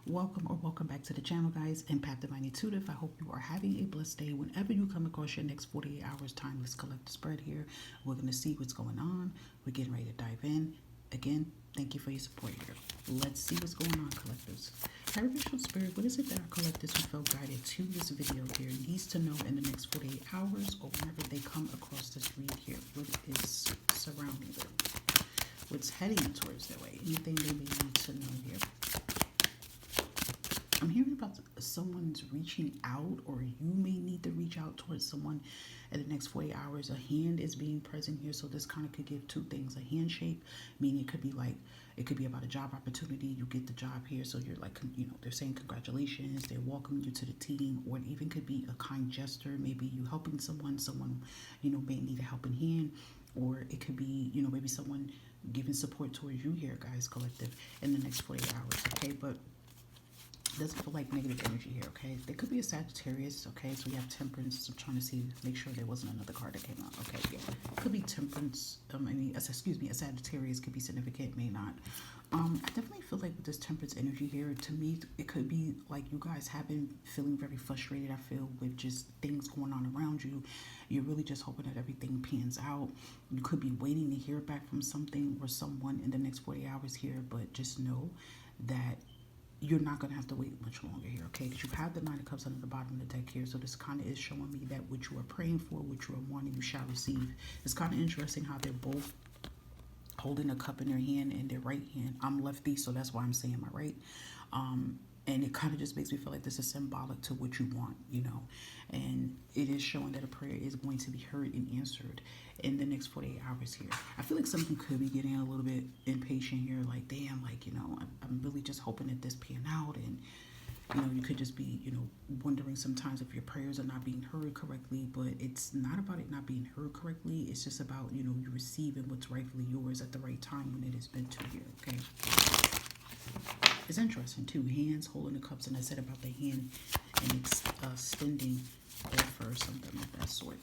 Welcome back to the channel, guys. Impact Divine Intuitive. I hope you are having a blessed day. Whenever you come across your next 48 hours time, let's collect the spread here. We're going to see what's going on. We're getting ready to dive in. Again, thank you for your support here. Let's see what's going on, collectors. Spiritual Spirit, what is it that our collectors who felt guided to this video here needs to know in the next 48 hours or whenever they come across this read here? What is surrounding them? What's heading towards their way? Anything they may need to know here? I'm hearing about someone's reaching out, or you may need to reach out towards someone in the next 48 hours. A hand is being present here, so this kind of could give two things. A handshake, meaning it could be like, it could be about a job opportunity. You get the job here, so you're like, they're saying congratulations, they're welcoming you to the team, or it even could be a kind gesture. Maybe you helping someone, may need a helping hand, or it could be, maybe someone giving support towards you here, guys, collective, in the next 48 hours, okay? But doesn't feel like negative energy here, okay? There could be a Sagittarius, okay? So we have Temperance. I'm trying to make sure there wasn't another card that came out. Okay, yeah. Could be Temperance. A Sagittarius could be significant, may not. I definitely feel like with this Temperance energy here, to me, it could be like you guys have been feeling very frustrated, I feel, with just things going on around you. You're really just hoping that everything pans out. You could be waiting to hear back from something or someone in the next 40 hours here, but just know that you're not going to have to wait much longer here, okay? Because you have the Nine of Cups under the bottom of the deck here, so this kind of is showing me that what you are praying for, what you are wanting, you shall receive. It's kind of interesting how they're both holding a cup in their hand and their right hand. I'm lefty, so that's why I'm saying my right. And it kind of just makes me feel like this is symbolic to what you want, and it is showing that a prayer is going to be heard and answered in the next 48 hours here. I feel like some of you could be getting a little bit impatient here, like, damn, like, I'm really just hoping that this pan out, and you could just be, wondering sometimes if your prayers are not being heard correctly, but it's not about it not being heard correctly. It's just about, you receiving what's rightfully yours at the right time when it is meant to here, okay? It's interesting, too. Hands holding the cups, and I said about the hand and extending offer or something of that sort.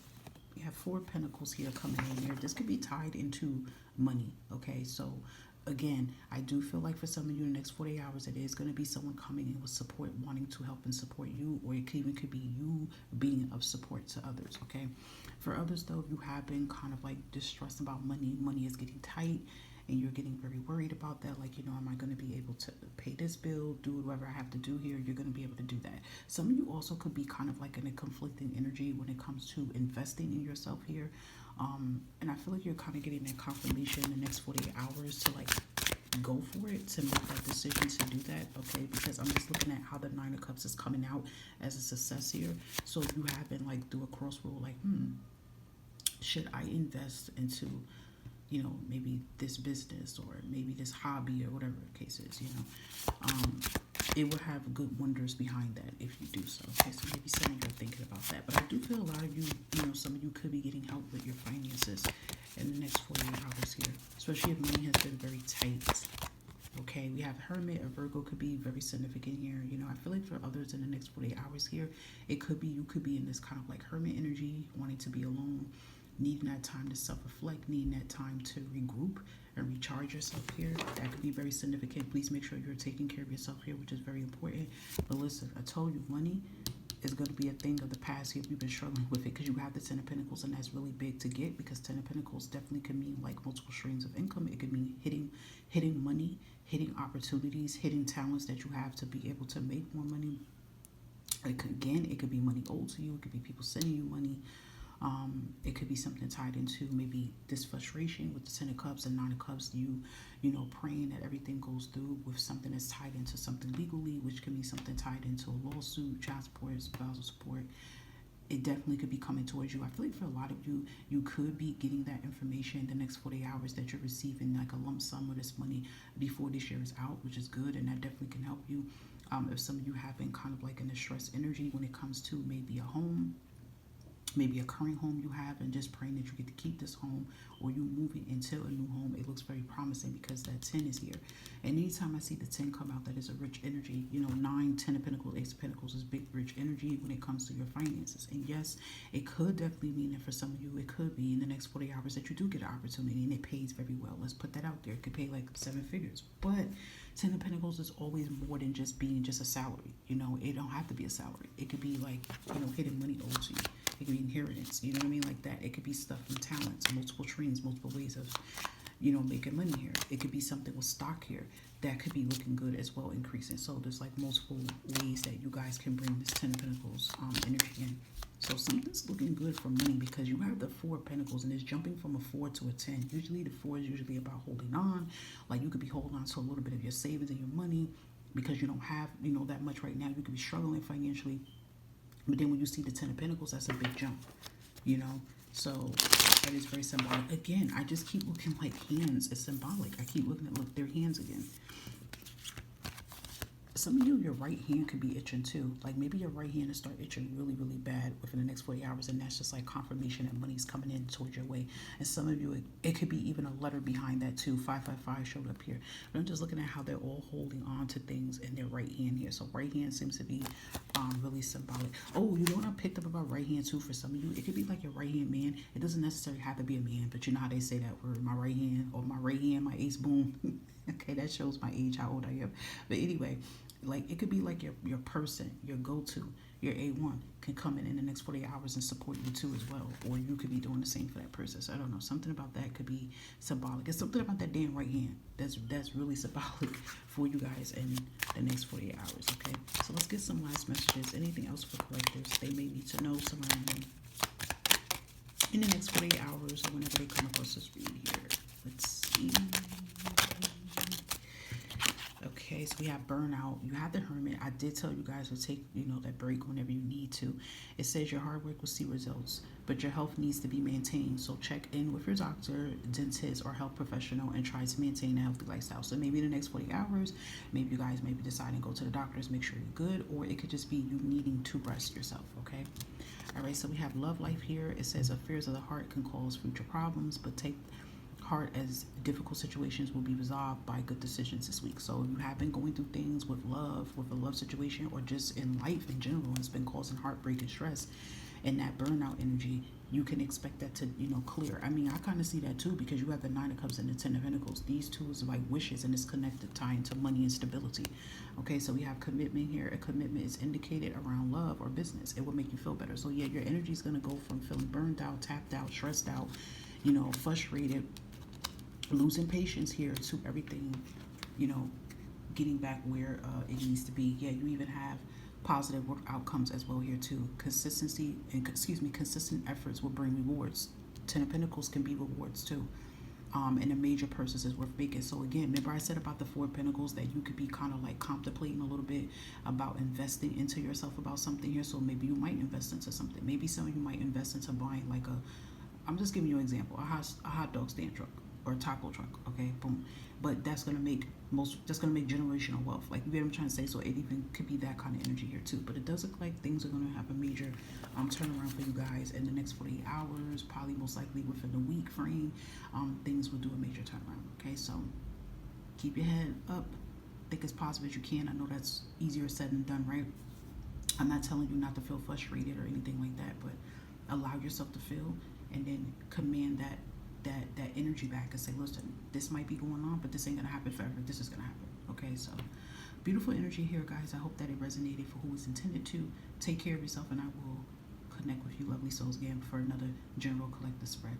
We have 4 pentacles here coming in here. This could be tied into money, okay? So, again, I do feel like for some of you in the next 48 hours, it is going to be someone coming in with support, wanting to help and support you, or it could be you being of support to others, okay? For others, though, you have been kind of like distressed about money. Money is getting tight, and you're getting very worried about that. Like, am I going to be able to pay this bill, do whatever I have to do here? You're going to be able to do that. Some of you also could be kind of like in a conflicting energy when it comes to investing in yourself here. And I feel like you're kind of getting that confirmation in the next 48 hours to like go for it, to make that decision to do that, okay? Because I'm just looking at how the Nine of Cups is coming out as a success here. So you have been like through a crossroad, like, should I invest into maybe this business or maybe this hobby or whatever the case is, it will have good wonders behind that if you do so. Okay, so maybe some of you are thinking about that. But I do feel a lot of you, some of you could be getting help with your finances in the next 48 hours here, especially if money has been very tight. Okay, we have Hermit or Virgo could be very significant here. I feel like for others in the next 48 hours here, it could be you could be in this kind of like Hermit energy, wanting to be alone, needing that time to self-reflect, needing that time to regroup and recharge yourself here. That could be very significant. Please make sure you're taking care of yourself here, which is very important. But listen, I told you, money is going to be a thing of the past here if you've been struggling with it, because you have the 10 of Pentacles, and that's really big to get, because 10 of Pentacles definitely could mean like multiple streams of income. It could mean hitting money, hitting opportunities, hitting talents that you have to be able to make more money. It could be money owed to you. It could be people sending you money. It could be something tied into maybe this frustration with the 10 of Cups and 9 of Cups. Praying that everything goes through with something that's tied into something legally, which can be something tied into a lawsuit, child support, spousal support. It definitely could be coming towards you. I feel like for a lot of you, you could be getting that information in the next 40 hours that you're receiving like a lump sum of this money before this year is out, which is good, and that definitely can help you. If some of you have been kind of like in a stress energy when it comes to maybe a home, maybe a current home you have, and just praying that you get to keep this home, or you moving into a new home, it looks very promising because that 10 is here. And anytime I see the 10 come out, that is a rich energy. 9, 10 of Pentacles, Ace of Pentacles is big, rich energy when it comes to your finances. And yes, it could definitely mean that for some of you, it could be in the next 40 hours that you do get an opportunity and it pays very well. Let's put that out there. It could pay like 7 figures. But Ten of Pentacles is always more than just being just a salary. You know, it don't have to be a salary. It could be like, you know, hidden money owed to you. It could be inheritance. You know what I mean? Like that. It could be stuff from talents, multiple streams, multiple ways of, you know, making money here. It could be something with stock here that could be looking good as well, increasing. So there's like multiple ways that you guys can bring this Ten of Pentacles energy in. So something's looking good for money because you have the Four of Pentacles and it's jumping from a 4 to a 10. Usually the 4 is usually about holding on. Like you could be holding on to a little bit of your savings and your money because you don't have, you know, that much right now. You could be struggling financially. But then when you see the Ten of Pentacles, that's a big jump, you know. So that is very symbolic. Again, I just keep looking like hands. It's symbolic. I keep looking at, look, their hands again. Some of you, your right hand could be itching too. Like maybe your right hand will start itching really, really bad within the next 40 hours. And that's just like confirmation that money's coming in towards your way. And some of you, it could be even a letter behind that too. 555 showed up here. But I'm just looking at how they're all holding on to things in their right hand here. So right hand seems to be really symbolic. Oh, you know what I picked up about right hand too for some of you? It could be like your right hand man. It doesn't necessarily have to be a man, but you know how they say that word, my right hand, or my right hand, my ace boom. Okay, that shows my age, how old I am. But anyway, like it could be like your person, your go-to, your A1 can come in the next 48 hours and support you too as well. Or you could be doing the same for that person. So I don't know, something about that could be symbolic. It's something about that damn right hand that's really symbolic for you guys in the next 48 hours, okay? So let's get some last messages. Anything else for collectors they may need to know surrounding them in the next 48 hours or whenever they come across this read here. Let's see. Okay, so we have burnout. You have the Hermit. I did tell you guys to take, you know, that break whenever you need to. It says your hard work will see results, but your health needs to be maintained. So check in with your doctor, dentist, or health professional and try to maintain a healthy lifestyle. So maybe in the next 40 hours, maybe you guys may be deciding to go to the doctors, make sure you're good, or it could just be you needing to rest yourself, okay? All right, so we have love life here. It says affairs of the heart can cause future problems, but take heart as difficult situations will be resolved by good decisions this week. So if you have been going through things with love, with a love situation, or just in life in general, and it's been causing heartbreak and stress and that burnout energy, you can expect that to, you know, clear. I mean, I kind of see that too because you have the Nine of Cups and the Ten of Pentacles. These two is like wishes and it's connected, tying to money and stability. Okay, so we have commitment here. A commitment is indicated around love or business. It will make you feel better. So yeah, your energy is going to go from feeling burned out, tapped out, stressed out, you know, frustrated, losing patience here to everything, you know, getting back where it needs to be. Yeah, you even have positive work outcomes as well here too. Consistency and consistent efforts will bring rewards. Ten of Pentacles can be rewards too. And a major purchase is worth making. So again, remember I said about the Four of Pentacles that you could be kind of like contemplating a little bit about investing into yourself about something here. So maybe you might invest into something. Maybe some of you might invest into buying like I'm just giving you an example, a hot dog stand truck or a taco truck, okay, boom. But that's gonna make generational wealth. Like, you get what I'm trying to say? So it even could be that kind of energy here too. But it does look like things are gonna have a major turnaround for you guys in the next 48 hours, probably most likely within the week frame. Things will do a major turnaround. Okay, so keep your head up. Think as positive as you can. I know that's easier said than done, right? I'm not telling you not to feel frustrated or anything like that, but allow yourself to feel and then command that energy back and say, listen, this might be going on, but this ain't gonna happen forever. This is gonna happen. Okay, so beautiful energy here, guys. I hope that it resonated for who it's intended to. Take care of yourself, and I will connect with you lovely souls again for another general collective spread.